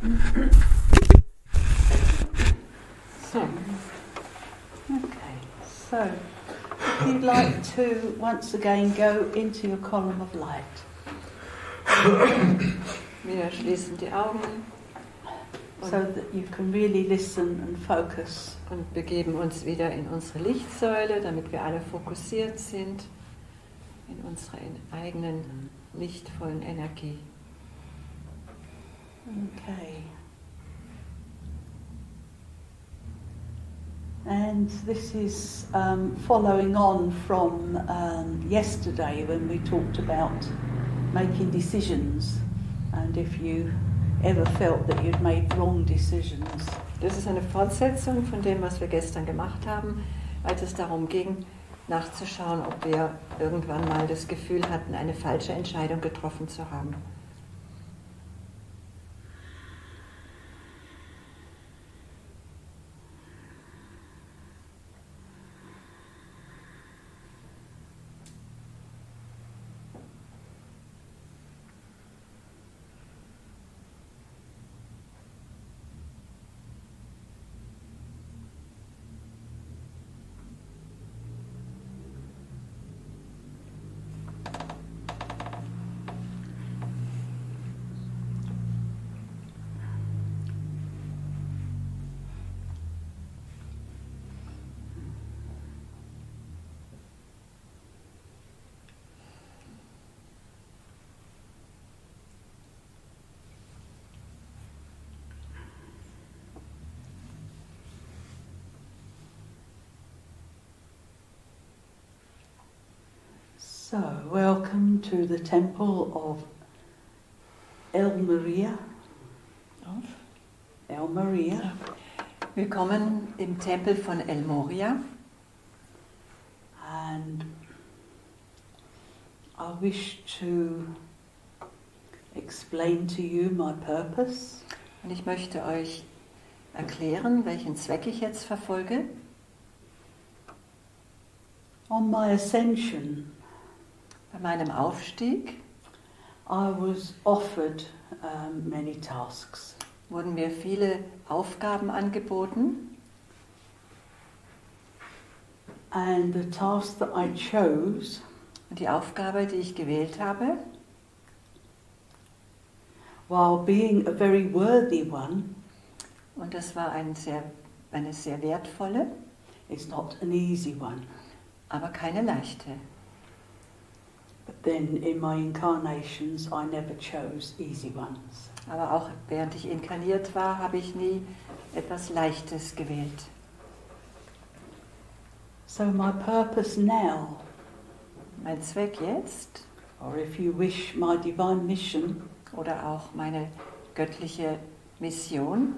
So, okay, so if you'd like to once again go into your column of light. Wir schließen die Augen so that you can really listen and focus. Und begeben uns wieder in unsere Lichtsäule, damit wir alle fokussiert sind in unserer eigenen lichtvollen Energie. Okay. And this is following on from yesterday when we talked about making decisions, and if you ever felt that you'd made wrong decisions. Das ist eine Fortsetzung von dem, was wir gestern gemacht haben, als es darum ging, nachzuschauen, ob wir irgendwann mal das Gefühl hatten, eine falsche Entscheidung getroffen zu haben. So, welcome to the temple of Morya. Morya. Willkommen im Tempel von Morya. And I wish to explain to you my purpose. Und ich möchte euch erklären, welchen Zweck ich jetzt verfolge. On my ascension, bei meinem Aufstieg I was offered many tasks. Wurden mir viele Aufgaben angeboten. And the task that I chose, und die Aufgabe, die ich gewählt habe, while being a very worthy one, und das war eine sehr wertvolle, is not an easy one. Aber keine leichte. But then in my incarnations I never chose easy ones. Aber auch während ich inkarniert war, habe ich nie etwas Leichtes gewählt. So my purpose now, mein Zweck jetzt, or if you wish my divine mission, oder auch meine göttliche Mission,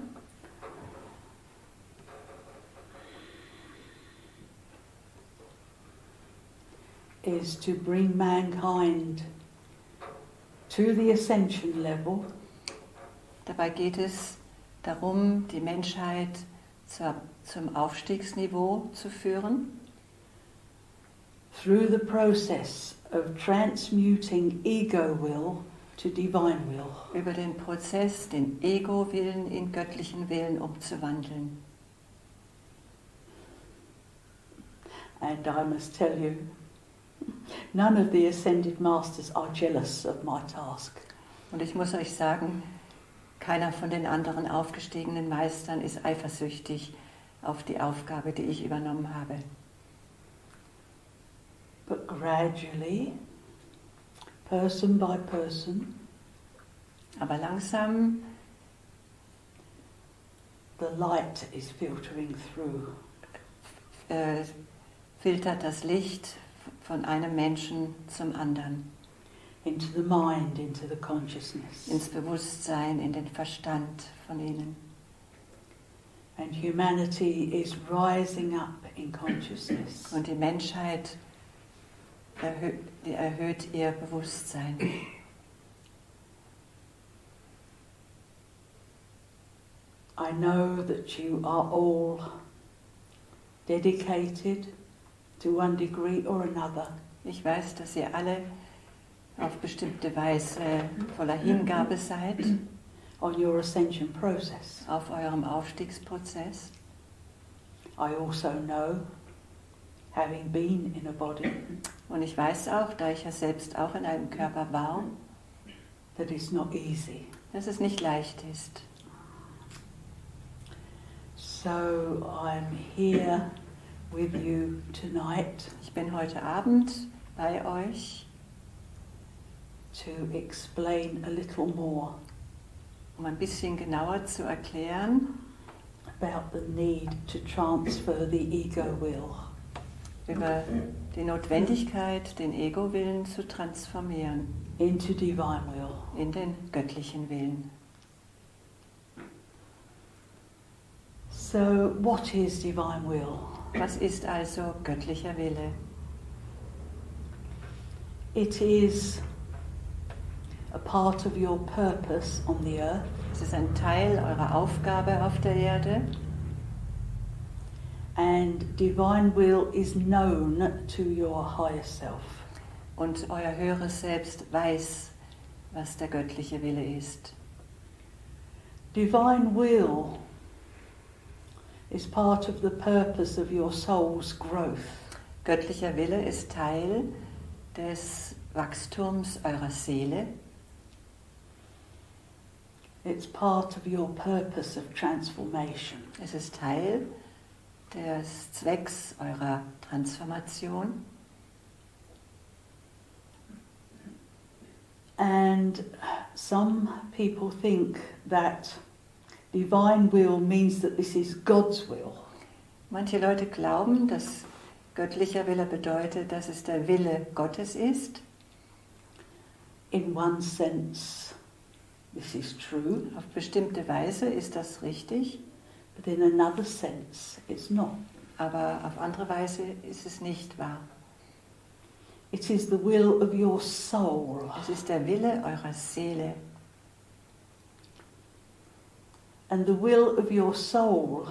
is to bring mankind to the ascension level. Dabei geht es darum, die Menschheit zum Aufstiegsniveau zu führen. Through the process of transmuting ego will to divine will. Über den Prozess, den Ego-Willen in göttlichen Willen umzuwandeln. And I must tell you, none of the ascended masters are jealous of my task. Und ich muss euch sagen, keiner von den anderen aufgestiegenen Meistern ist eifersüchtig auf die Aufgabe, die ich übernommen habe. But gradually, person by person, aber langsam, the light is filtering through. Filtert das Licht von einem Menschen zum anderen. Into the mind, into the consciousness. Ins Bewusstsein, in den Verstand von ihnen. And humanity is rising up in consciousness. Und die Menschheit erhöht ihr Bewusstsein. I know that you are all dedicated to one degree or another. Ich weiß, dass ihr alle auf bestimmte Weise voller Hingabe seid. on your ascension process. auf eurem Aufstiegsprozess. I also know, having been in a body, Und ich weiß auch, da ich ja selbst auch in einem Körper war, that it's not easy. dass es nicht leicht ist. So I'm here with you tonight Ich bin heute Abend bei euch, to explain a little more um ein bisschen genauer zu erklären about the need to transfer the ego will über die Notwendigkeit, den Ego-Willen zu transformieren into divine will. in den göttlichen Willen. So what is divine will? Was ist also göttlicher Wille? It is a part of your purpose on the earth. Es ist ein Teil eurer Aufgabe auf der Erde. And divine will is known to your higher self. Und euer höheres Selbst weiß, was der göttliche Wille ist. Divine will is part of the purpose of your soul's growth. Göttlicher Wille ist Teil des Wachstums eurer Seele. It's part of your purpose of transformation. Es ist Teil des Zwecks eurer Transformation. And some people think that divine will means that this is God's will. Manche Leute glauben, dass göttlicher Wille bedeutet, dass es der Wille Gottes ist. In one sense, this is true, Auf bestimmte Weise ist das richtig, but in another sense, it's not. aber auf andere Weise ist es nicht wahr. It is the will of your soul. Es ist der Wille eurer Seele. And the will of your soul,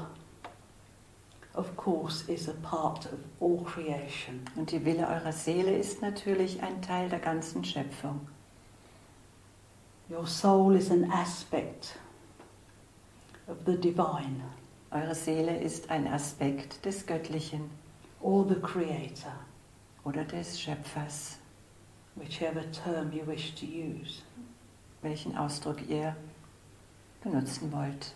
of course, is a part of all creation. Und die Wille eurer Seele ist natürlich ein Teil der ganzen Schöpfung. Your soul is an aspect of the divine, Eure Seele ist ein Aspekt des Göttlichen or the creator, oder des Schöpfers, whichever term you wish to use. welchen Ausdruck ihr benutzen wollt.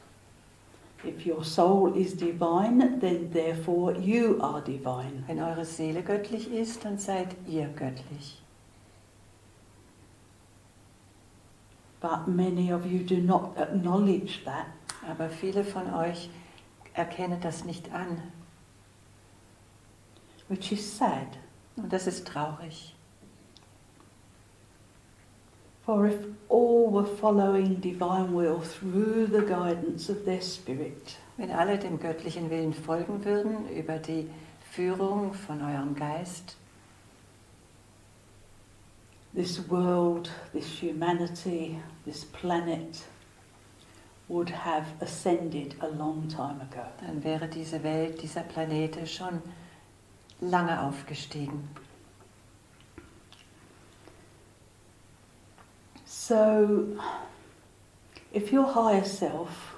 If your soul is divine, then therefore you are divine. Wenn eure Seele göttlich ist, dann seid ihr göttlich. But many of you do not acknowledge that. Aber viele von euch erkennen das nicht an. Which is sad. Und das ist traurig. For if all were following divine will through the guidance of their spirit, Wenn alle dem göttlichen Willen folgen würden über die Führung von eurem Geist, this world, this humanity, this planet would have ascended a long time ago. dann wäre diese Welt, dieser Planet schon lange aufgestiegen. So, if your higher self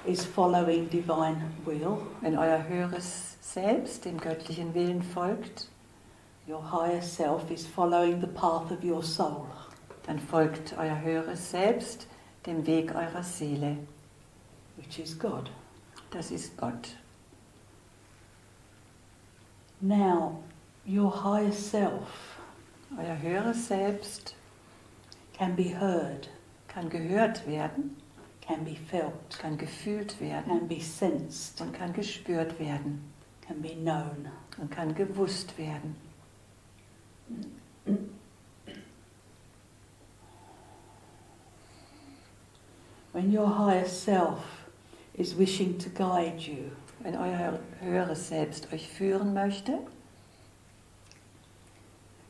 is following divine will, Wenn euer höheres Selbst dem göttlichen Willen folgt, your higher self is following the path of your soul. dann folgt euer höheres Selbst dem Weg eurer Seele. Which is God. Das ist Gott. Now, your higher self Euer höheres Selbst can be heard, kann gehört werden, can be felt, kann gefühlt werden can be sensed, und kann gespürt werden can be known. und kann gewusst werden. When your higher self is wishing to guide you, Wenn euer höheres Selbst euch führen möchte,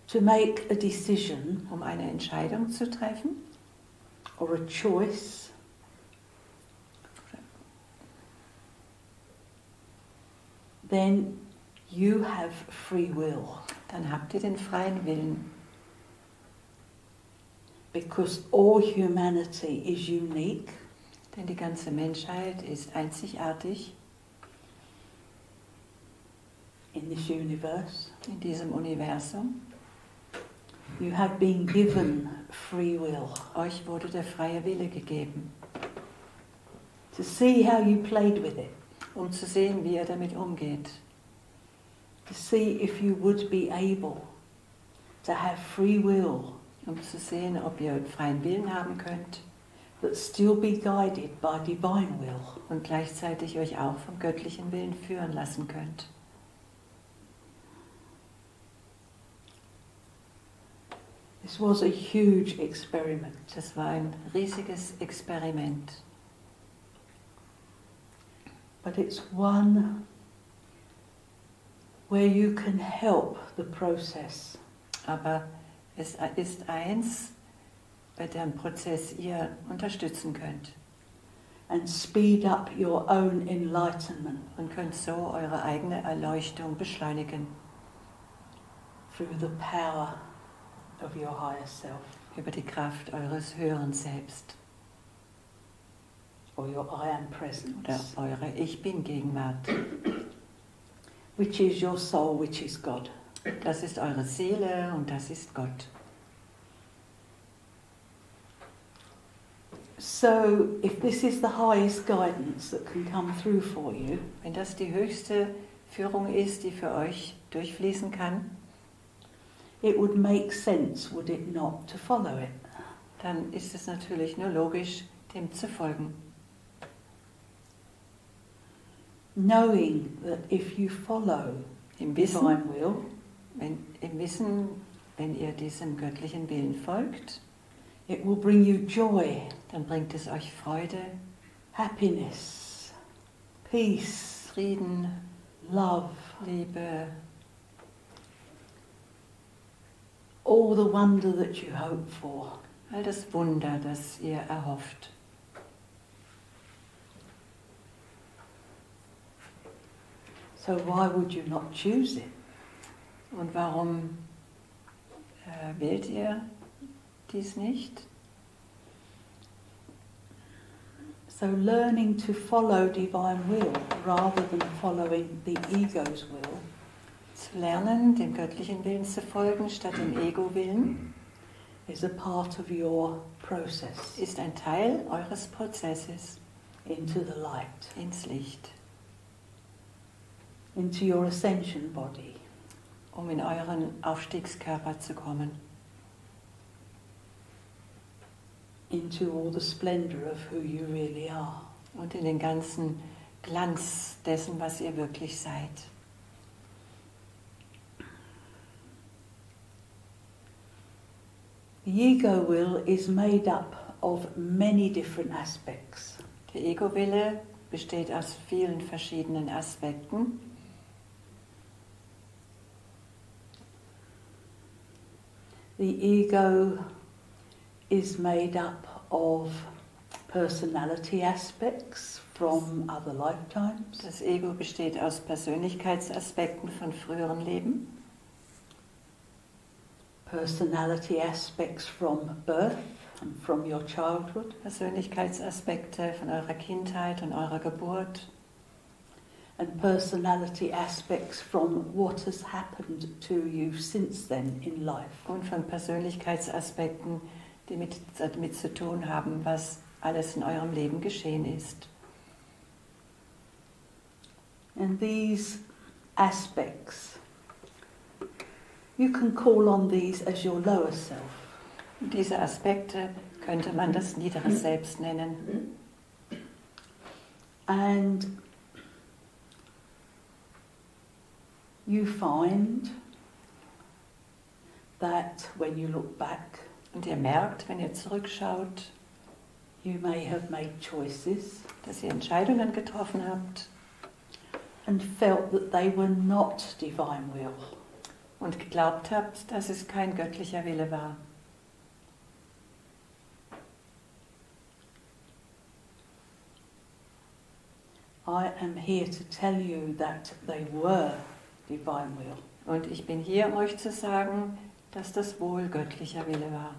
to make a decision um eine Entscheidung zu treffen or a choice, then you have free will. dann habt ihr den freien Willen. Because all humanity is unique. Denn die ganze Menschheit ist einzigartig In this universe. in diesem Universum. You have been given free will. Euch wurde der freie Wille gegeben, To see how you played with it. um zu sehen, wie ihr damit umgeht. To see if you would be able to have free will. Um zu sehen, ob ihr freien Willen haben könnt But still be guided by divine will. und gleichzeitig euch auch vom göttlichen Willen führen lassen könnt. This was a huge experiment. Das war ein riesiges Experiment. But it's one where you can help the process. Aber es ist eins, bei dem Prozess ihr unterstützen könnt And speed up your own enlightenment und könnt so eure eigene Erleuchtung beschleunigen through the power of your higher self. über die Kraft eures höheren Selbst Or your I am presence. oder eure Ich Bin-Gegenwart. Which is your soul, which is God. Das ist eure Seele und das ist Gott. So, if this is the highest guidance that can come through for you, Wenn das die höchste Führung ist, die für euch durchfließen kann, it would make sense, would it not, to follow it? dann ist es natürlich nur logisch, dem zu folgen. Knowing that if you follow Im Wissen, divine will, wenn ihr diesem göttlichen Willen folgt, it will bring you joy, dann bringt es euch Freude, happiness, peace, Frieden, love, Liebe, all the wonder that you hope for. all das Wunder, das ihr erhofft. So why would you not choose it? Und warum wählt ihr dies nicht? So learning to follow divine will rather than following the ego's will Zu lernen, dem göttlichen Willen zu folgen, statt dem Ego-Willen, is a part of your process ist ein Teil eures Prozesses into the light, ins Licht, into your ascension body, um in euren Aufstiegskörper zu kommen, into all the splendor of who you really are. und in den ganzen Glanz dessen, was ihr wirklich seid. The ego will is made up of many different aspects. Der Ego-Wille besteht aus vielen verschiedenen Aspekten. The ego is made up of personality aspects from other lifetimes, Das Ego besteht aus Persönlichkeitsaspekten von früheren Leben, personality aspects from birth and from your childhood, Persönlichkeitsaspekte von eurer Kindheit und eurer Geburt and personality aspects from what has happened to you since then in life. und von Persönlichkeitsaspekten, die damit zu tun haben, was alles in eurem Leben geschehen ist. And these aspects, you can call on these as your lower self. Und diese Aspekte könnte man das niedere Selbst nennen. And you find that when you look back, Und ihr merkt, wenn ihr zurückschaut, you may have made choices dass ihr Entscheidungen getroffen habt and felt that they were not divine will. und geglaubt habt, dass es kein göttlicher Wille war. I am here to tell you that they were divine will. Und ich bin hier, um euch zu sagen, dass das wohl göttlicher Wille war.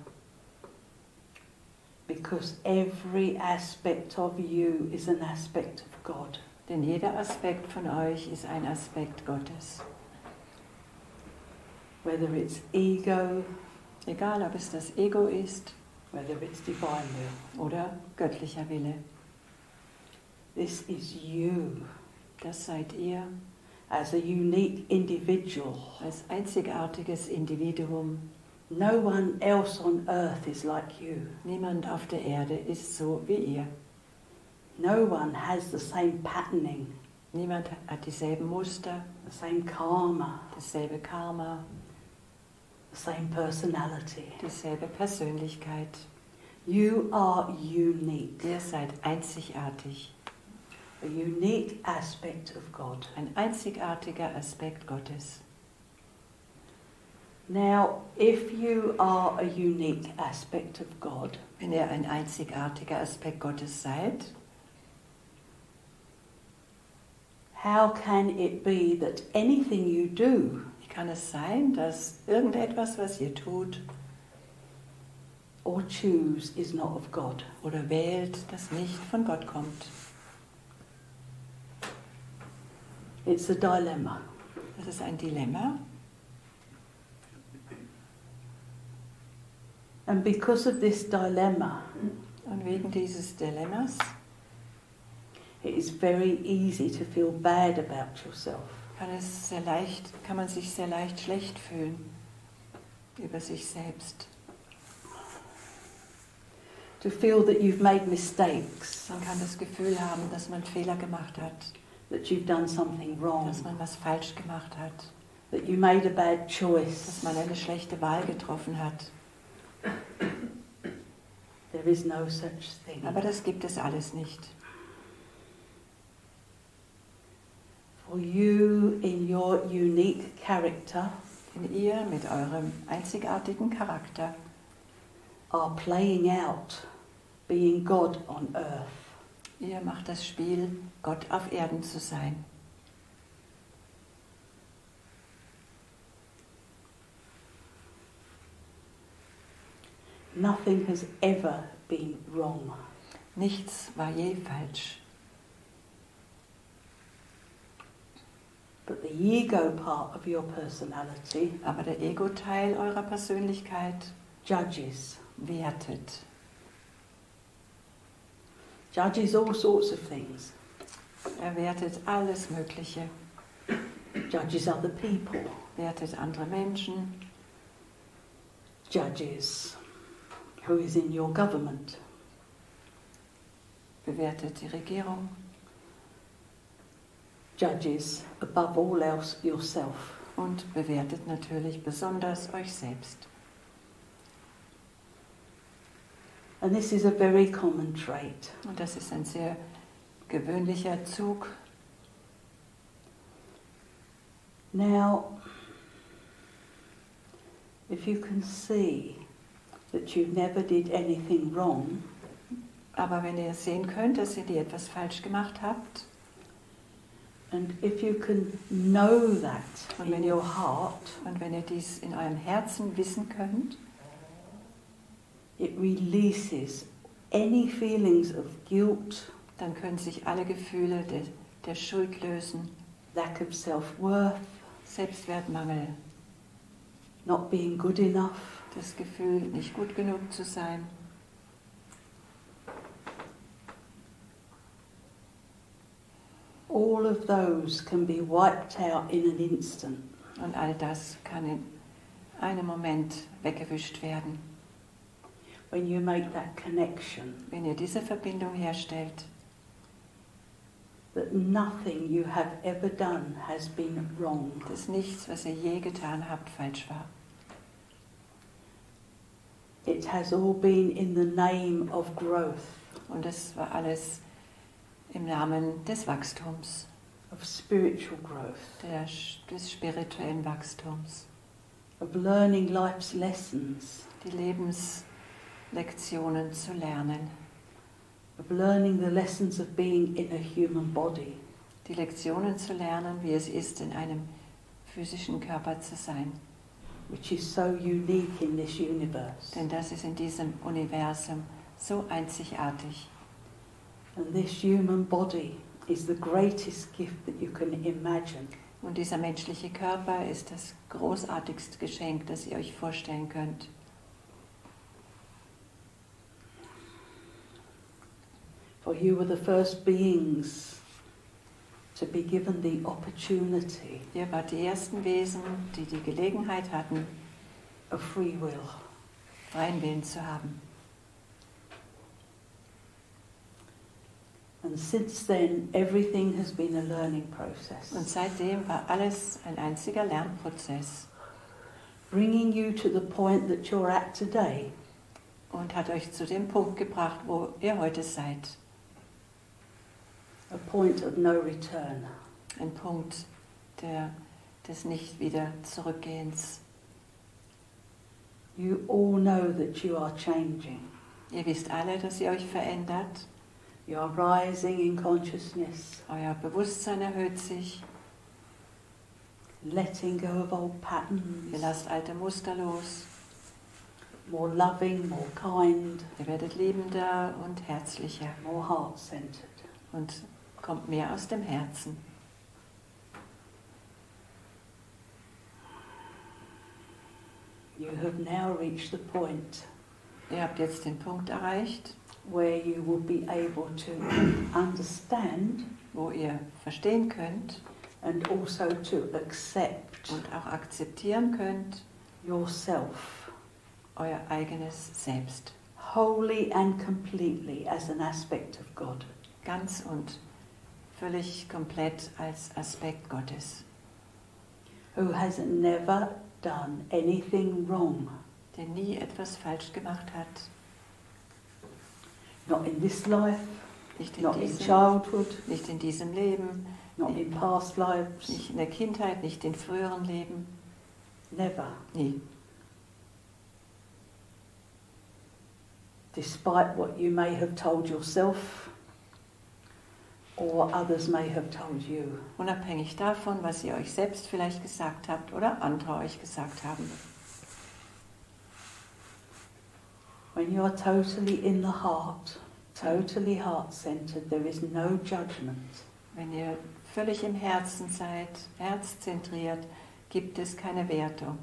because every aspect of you is an aspect of God. Denn jeder Aspekt von euch ist ein Aspekt Gottes. Whether it's ego, Egal, ob es das Ego ist whether it's divine will. oder göttlicher Wille. This is you Das seid ihr as a unique individual. als einzigartiges Individuum. No one else on earth is like you. Niemand auf der Erde ist so wie ihr. No one has the same patterning, Niemand hat dieselben Muster, the same karma, dasselbe Karma, the same personality. dieselbe Persönlichkeit. You are unique, Ihr seid einzigartig. a unique aspect of God. Ein einzigartiger Aspekt Gottes. Now, if you are a unique aspect of God, Wenn ihr ein einzigartiger Aspekt Gottes seid, how can it be that anything you do wie kann es sein, dass irgendetwas, was ihr tut or choose is not of God? oder wählt, das nicht von Gott kommt? It's a dilemma. Das ist ein Dilemma. And because of this dilemma, Und wegen dieses Dilemmas it is very easy to feel bad about yourself. kann man sich sehr leicht schlecht fühlen über sich selbst. To feel that you've made mistakes, Man kann das Gefühl haben, dass man Fehler gemacht hat, that you've done something wrong, dass man was falsch gemacht hat, that you made a bad dass choice. man eine schlechte Wahl getroffen hat. There is no such thing. Aber das gibt es alles nicht. For you, in your unique character, Denn ihr mit eurem einzigartigen Charakter are playing out being God on earth. ihr macht das Spiel, Gott auf Erden zu sein. Nothing has ever been wrong. Nichts war je falsch. But the ego part of your personality Aber der Ego-Teil eurer Persönlichkeit judges. wertet. Judges all sorts of things. Er wertet alles Mögliche. Judges other people. Wertet andere Menschen. Judges who is in your government. Bewertet die Regierung. Judges above all else yourself. Und bewertet natürlich besonders euch selbst. And this is a very common trait. Und das ist ein sehr gewöhnlicher Zug. Now, if you can see that you never did anything wrong, Aber wenn ihr sehen könnt, dass ihr etwas falsch gemacht habt, and if you can know that Und in wenn ihr- your heart, und wenn ihr dies in eurem Herzen wissen könnt, it releases any feelings of guilt, dann können sich alle Gefühle der Schuld lösen, lack of self-worth, Selbstwertmangel, not being good enough, das Gefühl, nicht gut genug zu sein. all of those can be wiped out in an instant. Und all das kann in einem Moment weggewischt werden, When you make that connection, wenn ihr diese Verbindung herstellt, that nothing you have ever done has been wrong. dass nichts, was ihr je getan habt, falsch war. It has all been in the name of growth, Und das war alles im Namen des Wachstums, of spiritual growth, des spirituellen Wachstums, of learning life's lessons, die Lebenslektionen zu lernen, of learning the lessons of being in a human body. die Lektionen zu lernen, wie es ist, in einem physischen Körper zu sein. Which is so unique in this universe. Denn das ist in diesem Universum so einzigartig. And this human body is the greatest gift that you can imagine. Und dieser menschliche Körper ist das großartigste Geschenk, das ihr euch vorstellen könnt. For you were the first beings to be given the opportunity Ihr wart die ersten Wesen, die die Gelegenheit hatten, of free will. freien Willen zu haben. And since then, everything has been a learning Und process, seitdem war alles ein einziger Lernprozess bringing you to the point that you're at today. und hat euch zu dem Punkt gebracht, wo ihr heute seid. A point of no return. Ein Punkt des nicht wieder Zurückgehens. You all know that you are changing. Ihr wisst alle, dass ihr euch verändert. You are rising in consciousness, Euer Bewusstsein erhöht sich. letting go of old Ihr patterns, lasst alte Muster los. more loving, more kind, Ihr werdet liebender und herzlicher more heart-centered. und kommt mehr aus dem Herzen. You have now reached the point Ihr habt jetzt den Punkt erreicht, where you will be able to understand wo ihr verstehen könnt and also to accept und auch akzeptieren könnt, yourself euer eigenes Selbst. wholly and completely as an aspect of God. Ganz und völlig komplett als Aspekt Gottes, Who has never done anything wrong, der nie etwas falsch gemacht hat. not in this life, Nicht in not in diesem, childhood, nicht in diesem Leben, not in past lives, nicht in der Kindheit, nicht in früheren Leben. never. Nie. Despite what you may have told yourself or others may have told you. Unabhängig davon, was ihr euch selbst vielleicht gesagt habt oder andere euch gesagt haben. When you are totally in the heart, totally heart-centered, there is no judgment. Wenn ihr völlig im Herzen seid, herzzentriert, gibt es keine Wertung.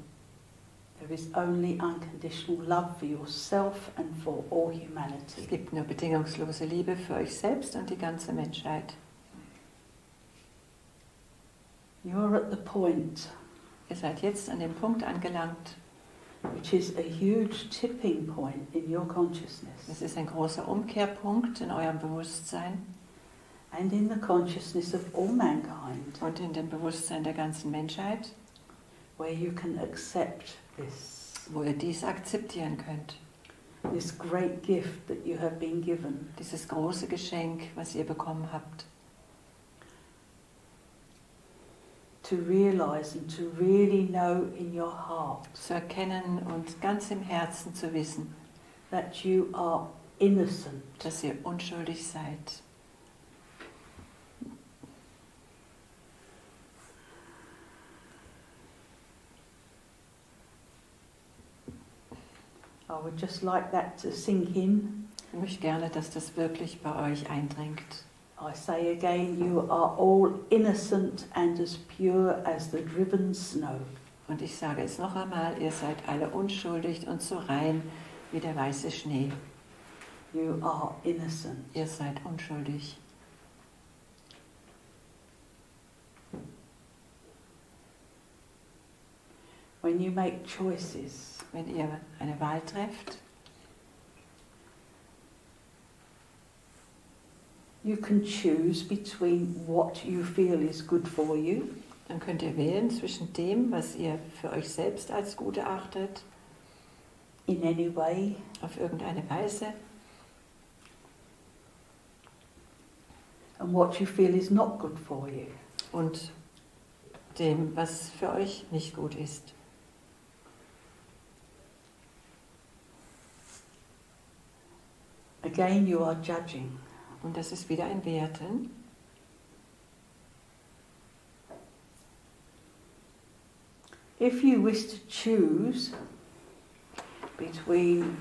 There is only unconditional love for yourself and for all Es humanity. gibt nur bedingungslose Liebe für euch selbst und die ganze Menschheit. You are at the point, Ihr seid jetzt an dem Punkt angelangt. which is a huge tipping point in your consciousness Es ist ein großer Umkehrpunkt in eurem Bewusstsein and in the consciousness of all mankind, und in dem Bewusstsein der ganzen Menschheit, where you can accept this, wo ihr dies akzeptieren könnt. this great gift that you have been given. Dieses große Geschenk, was ihr bekommen habt. To realize and to really know in your heart Zu erkennen und ganz im Herzen zu wissen, that you are innocent, dass ihr unschuldig seid. I would just like that to sink in. Ich möchte gerne, dass das wirklich bei euch eindringt. I say again, you are all innocent and as pure as the driven snow. Und ich sage es noch einmal, ihr seid alle unschuldig und so rein wie der weiße Schnee. You are innocent. Ihr seid unschuldig. When you make choices, Wenn ihr eine Wahl trefft, you can choose between what you feel is good for you dann könnt ihr wählen zwischen dem, was ihr für euch selbst als gut erachtet, in any way, auf irgendeine Weise, and what you feel is not good for you. und dem, was für euch nicht gut ist. Again, you are judging. Und das ist wieder ein Werten. If you wish to choose between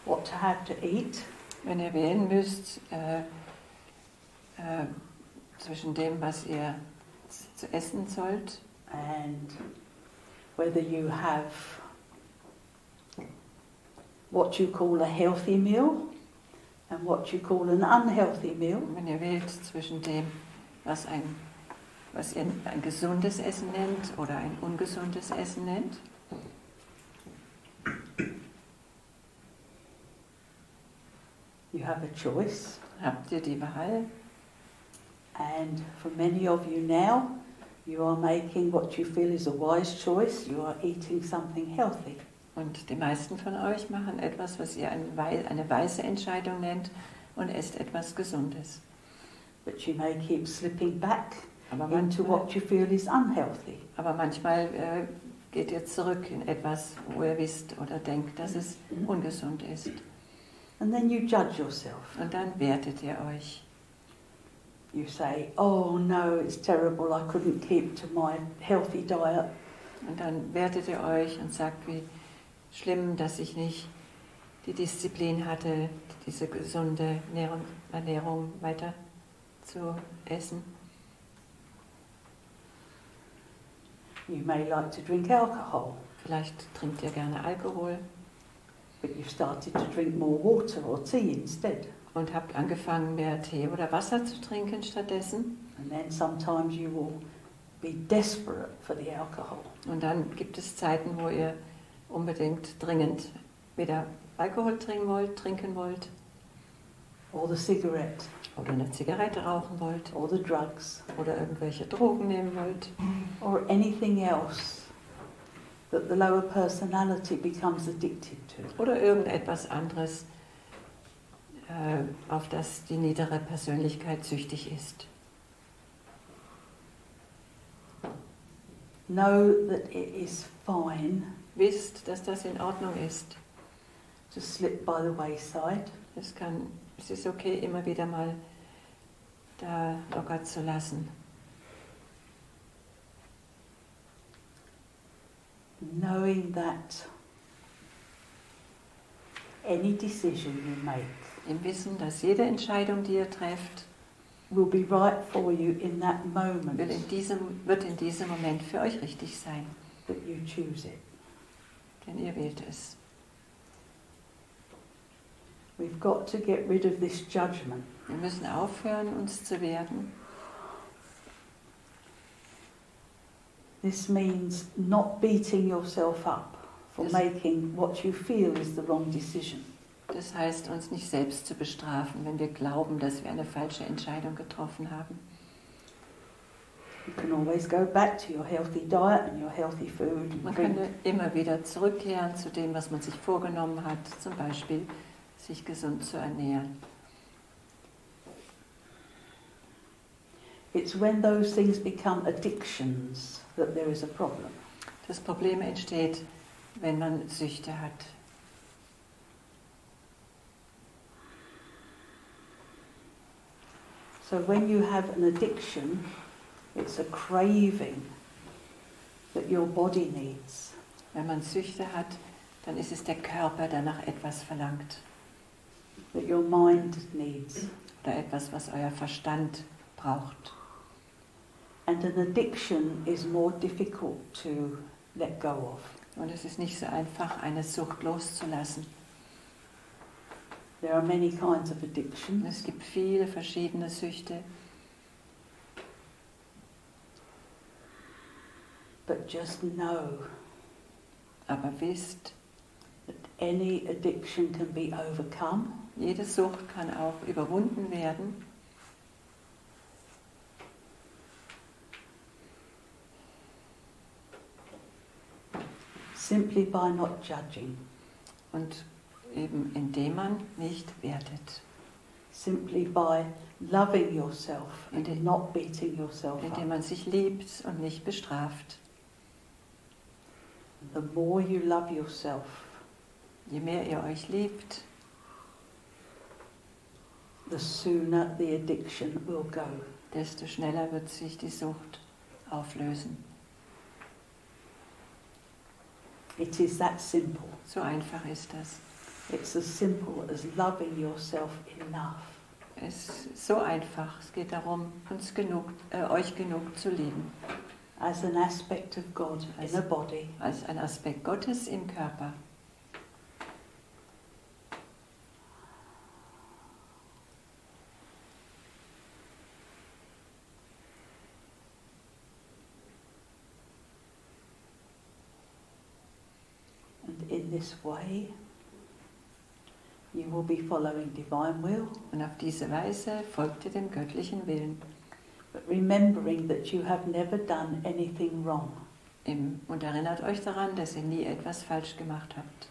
what to have to eat, wenn ihr wählen müsst zwischen dem, was ihr zu essen sollt, and whether you have what you call a healthy meal and what you call an unhealthy meal, wenn ihr wählt zwischen dem, was ihr ein gesundes Essen nennt oder ein ungesundes Essen nennt, you have a choice. habt ihr die Wahl. And for many of you now, you are making what you feel is a wise choice. You are eating something healthy. Und die meisten von euch machen etwas, was ihr eine weise Entscheidung nennt und esst etwas Gesundes. But you may keep slipping back Aber into what you feel is unhealthy. manchmal geht ihr zurück in etwas, wo ihr wisst oder denkt, dass es ungesund ist. And then you judge yourself. Und dann wertet ihr euch. You say, oh no, it's terrible, I couldn't keep to my healthy diet. Und dann wertet ihr euch und sagt, wie schlimm, dass ich nicht die Disziplin hatte, diese gesunde Ernährung weiter zu essen. You may like to drink alcohol, Vielleicht trinkt ihr gerne Alkohol but you've started to drink more water or tea instead. und habt angefangen, mehr Tee oder Wasser zu trinken stattdessen. And then sometimes you will be desperate for the alcohol. Und dann gibt es Zeiten, wo ihr unbedingt dringend wieder Alkohol trinken wollt Or the cigarette, oder eine Zigarette rauchen wollt or the drugs, oder irgendwelche Drogen nehmen wollt or anything else that the lower personality becomes addicted to. oder irgendetwas anderes, auf das die niedere Persönlichkeit süchtig ist. Know that it is fine Wisst, dass das in Ordnung ist. to slip by the wayside. Es ist okay, immer wieder mal da locker zu lassen. Knowing that any decision you make Im Wissen, dass jede Entscheidung, die ihr trefft, will be right for you in that moment wird in diesem Moment für euch richtig sein. that you choose it. Denn ihr wählt es. We've got to get rid of this judgment. Wir müssen aufhören, uns zu wehren. This means not beating yourself up for Yes. making what you feel is the wrong decision. Das heißt, uns nicht selbst zu bestrafen, wenn wir glauben, dass wir eine falsche Entscheidung getroffen haben. You can always go back to your healthy diet and your healthy food and Man drink. kann immer wieder zurückkehren zu dem, was man sich vorgenommen hat, zum Beispiel sich gesund zu ernähren. It's when those things become addictions that there is a problem. Das Problem entsteht, wenn man Süchte hat. So when you have an addiction, it's a craving that your body needs. Wenn man Süchte hat, dann ist es der Körper, der nach etwas verlangt. That your mind needs. Oder etwas, was euer Verstand braucht. And an addiction is more difficult to let go of. Und es ist nicht so einfach, eine Sucht loszulassen. There are many kinds of addiction. Es gibt viele verschiedene Süchte. But just know Aber wisst, that any addiction can be overcome. jede Sucht kann auch überwunden werden. Simply by not judging. Und eben indem man nicht wertet. Simply by loving yourself and Indem- not beating yourself Indem up. man sich liebt und nicht bestraft. The more you love yourself, Je mehr ihr euch liebt, the sooner the addiction will go. desto schneller wird sich die Sucht auflösen. It is that simple. So einfach ist das. It's as simple as loving yourself enough. Es ist so einfach. Es geht darum, euch genug zu lieben. As an aspect of God in a body. Als ein Aspekt Gottes im Körper. And in this way, you will be following divine will. Und auf diese Weise folgt ihr dem göttlichen Willen. But remembering that you have never done anything wrong. Und erinnert euch daran, dass ihr nie etwas falsch gemacht habt.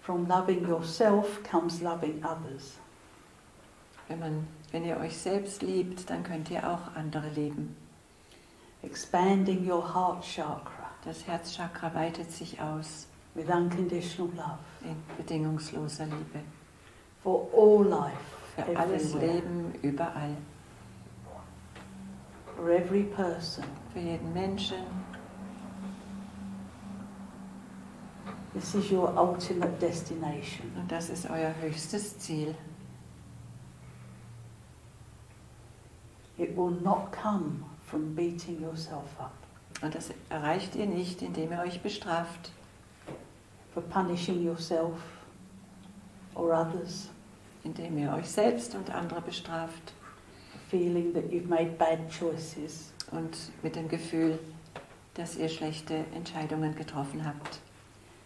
From loving yourself comes loving others. Wenn ihr euch selbst liebt, dann könnt ihr auch andere lieben. Expanding your heart chakra. Das Herzchakra weitet sich aus. With unconditional love. In bedingungsloser Liebe. For all life. Für alles Leben, überall. For every person. Für jeden Menschen. This is your ultimate destination. Und das ist euer höchstes Ziel. It will not come from beating yourself up. Und das erreicht ihr nicht, indem ihr euch bestraft. For punishing yourself or others. Indem ihr euch selbst und andere bestraft. Feeling that you've made bad choices. Und mit dem Gefühl, dass ihr schlechte Entscheidungen getroffen habt.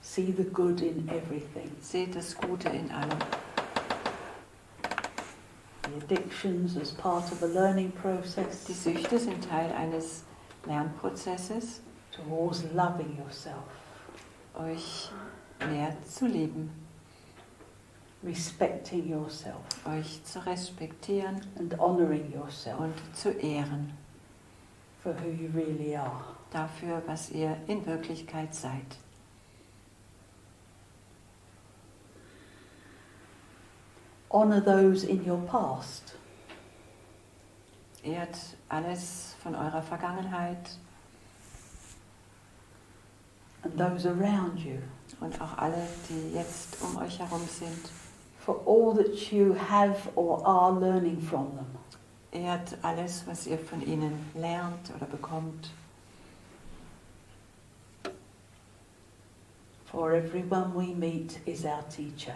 See the good in everything. Seht das Gute in allem. The addictions as part of a learning process. Die Süchte sind Teil eines Lernprozesses. Towards loving yourself. Euch mehr zu lieben. Respecting yourself. Euch zu respektieren. And honoring yourself. Und zu ehren. For who you really are. Dafür, was ihr in Wirklichkeit seid. Honor those in your past. Ehrt alles von eurer Vergangenheit. And those around you. Und auch alle, die jetzt um euch herum sind. For all that you have or are learning from them. Ehrt alles, was ihr von ihnen lernt oder bekommt. For everyone we meet is our teacher.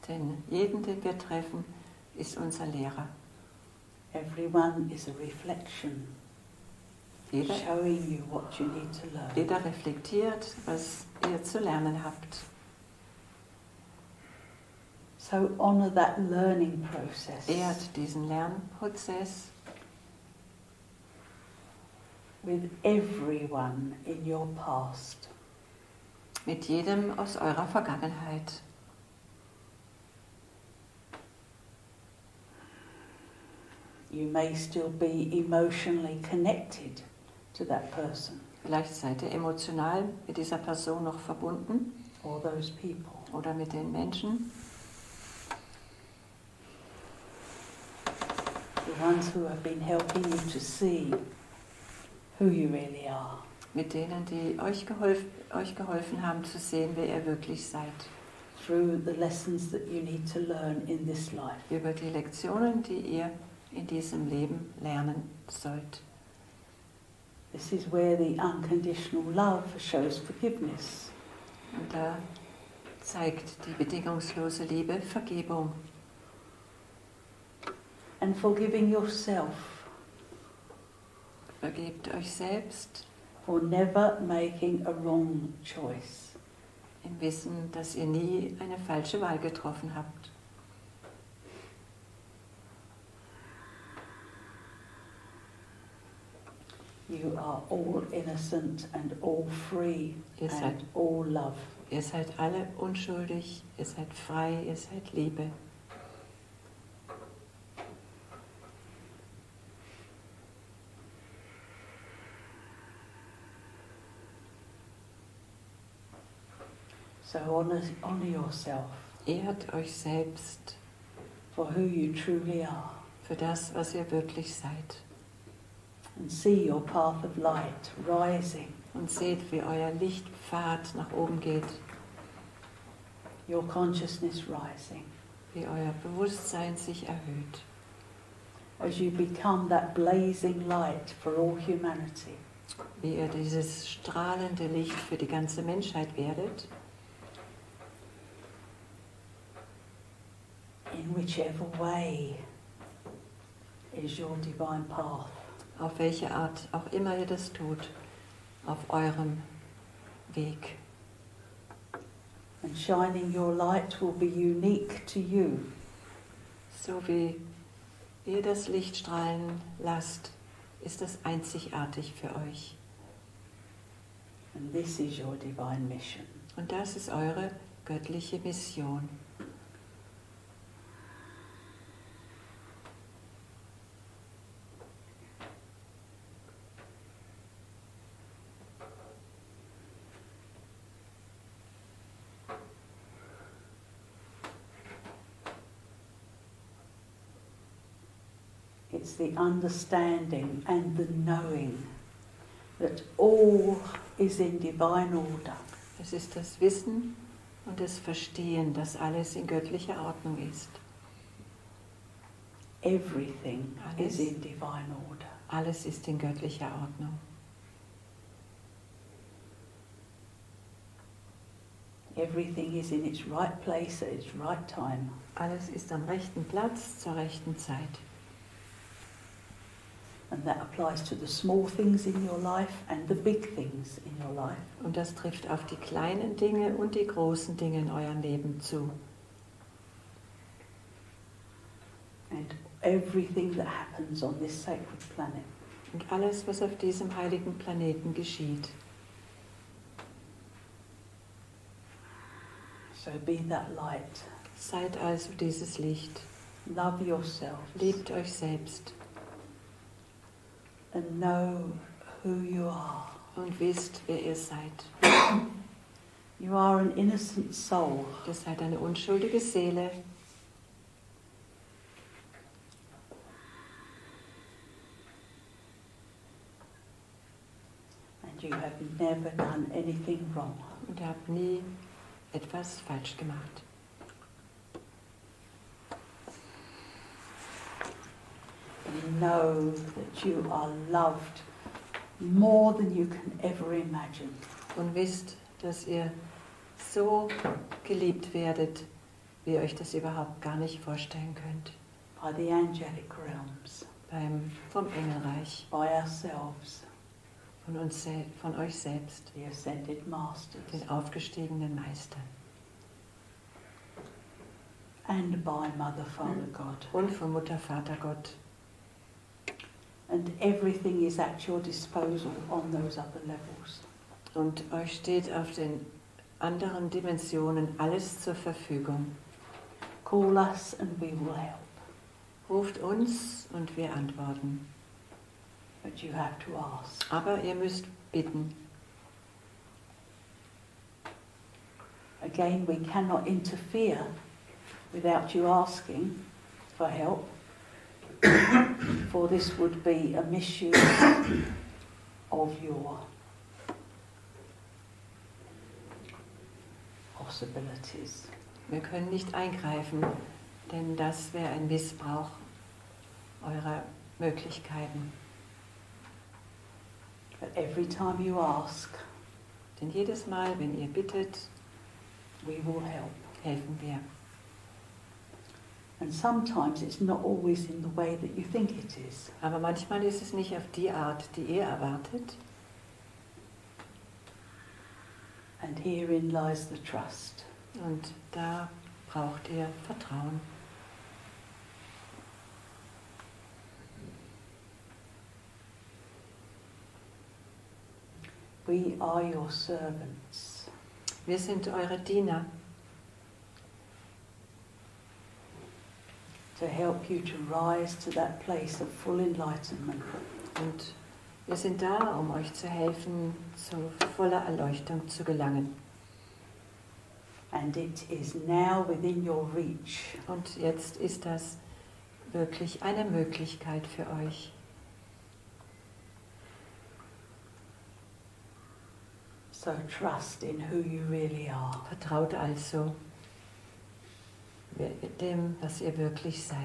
Denn jeden, den wir treffen, ist unser Lehrer. Everyone is a reflection, showing you what you need to learn. Jeder reflektiert, was ihr zu lernen habt. So honor that learning process. Ehrt diesen Lernprozess. With everyone in your past. Mit jedem aus eurer Vergangenheit. You may still be emotionally connected to that person. Vielleicht seid ihr emotional mit dieser Person noch verbunden. Or those people. Oder mit den Menschen. The ones who have been helping you to see who you really are. Mit denen, die euch geholfen haben zu sehen, wer ihr wirklich seid. Through the lessons that you need to learn in this life. Über die Lektionen, die ihr in diesem Leben lernen sollt. This is where the unconditional love shows forgiveness. Und da zeigt die bedingungslose Liebe Vergebung. And forgiving yourself. Vergebt euch selbst. For never making a wrong choice. Im Wissen, dass ihr nie eine falsche Wahl getroffen habt. You are all innocent and all free and all love. Ihr seid alle unschuldig, ihr seid frei, ihr seid Liebe. So honor yourself. Ehrt euch selbst. For who you truly are. für das, was ihr wirklich seid. And see your path of light rising. Und seht, wie euer Lichtpfad nach oben geht, Your consciousness rising. wie euer Bewusstsein sich erhöht. As you become that blazing light for all humanity. Wie ihr dieses strahlende Licht für die ganze Menschheit werdet, In whichever way is your divine path. auf welche Art auch immer ihr das tut, auf eurem Weg. And shining your light will be unique to you. So wie ihr das Licht strahlen lasst, ist das einzigartig für euch. And this is your divine mission. Und das ist eure göttliche Mission. It's the understanding and the knowing that all is in divine order. Es ist das Wissen und das Verstehen, dass alles in göttlicher Ordnung ist. Everything Alles. is in divine order. Alles ist in göttlicher Ordnung. Everything is in its right place at its right time. Alles ist am rechten Platz zur rechten Zeit. And that applies to the small things in your life and the big things in your life. Und das trifft auf die kleinen Dinge und die großen Dinge in eurem Leben zu. And everything that happens on this sacred planet. Und alles, was auf diesem heiligen Planeten geschieht. So be that light. Seid also dieses Licht. Love yourself. Liebt euch selbst. And know who you are. Und wisst, wer ihr seid. You are an innocent soul. Ihr seid eine unschuldige Seele. And you have never done anything wrong. Und ihr habt nie etwas falsch gemacht. And know that you are loved more than you can ever imagine. Und wisst, dass ihr so geliebt werdet, wie ihr euch das überhaupt gar nicht vorstellen könnt. By the angelic realms. Vom Engelreich, By ourselves. von euch selbst, The ascended masters. den aufgestiegenen Meistern. And by Mother, Father, God. Und von Mutter, Vater, Gott. And everything is at your disposal on those other levels. Und euch steht auf den anderen Dimensionen alles zur Verfügung. Call us and we will help. Ruft uns und wir antworten. But you have to ask. Aber ihr müsst bitten. Again, we cannot interfere without you asking for help. For this would be a misuse of your possibilities. Wir können nicht eingreifen, denn das wäre ein Missbrauch eurer Möglichkeiten. But every time you ask, Denn jedes Mal, wenn ihr bittet, we will help. helfen wir. And sometimes it's not always in the way that you think it is. Aber manchmal ist es nicht auf die Art, die ihr erwartet. And herein lies the trust. Und da braucht ihr Vertrauen. We are your servants. Wir sind eure Diener, to help you to rise to that place of full enlightenment. und wir sind da, um euch zu helfen, zu voller Erleuchtung zu gelangen. And it is now within your reach Und jetzt ist das wirklich eine Möglichkeit für euch. So trust in who you really are. Vertraut also dem, was ihr wirklich seid.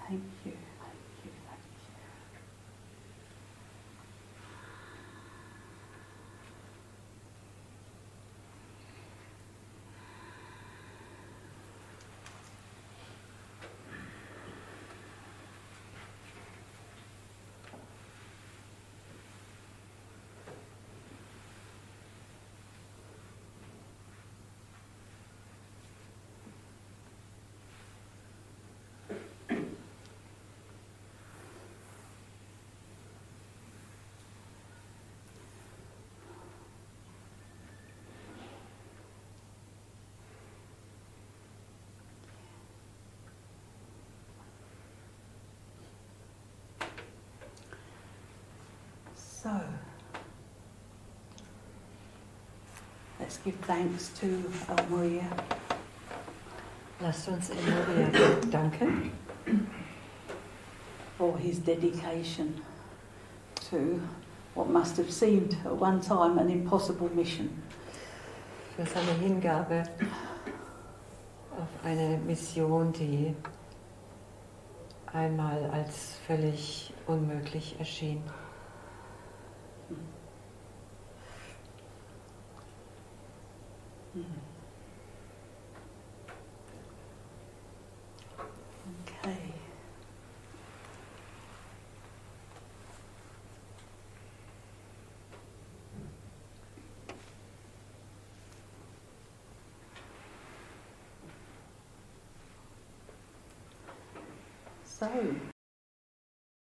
Thank you, thank you, thank you. So, let's give thanks to Morya. Lasst uns Morya danken For his dedication to what must have seemed at one time an impossible mission. Für seine Hingabe auf eine Mission, die einmal als völlig unmöglich erschien. Okay. So,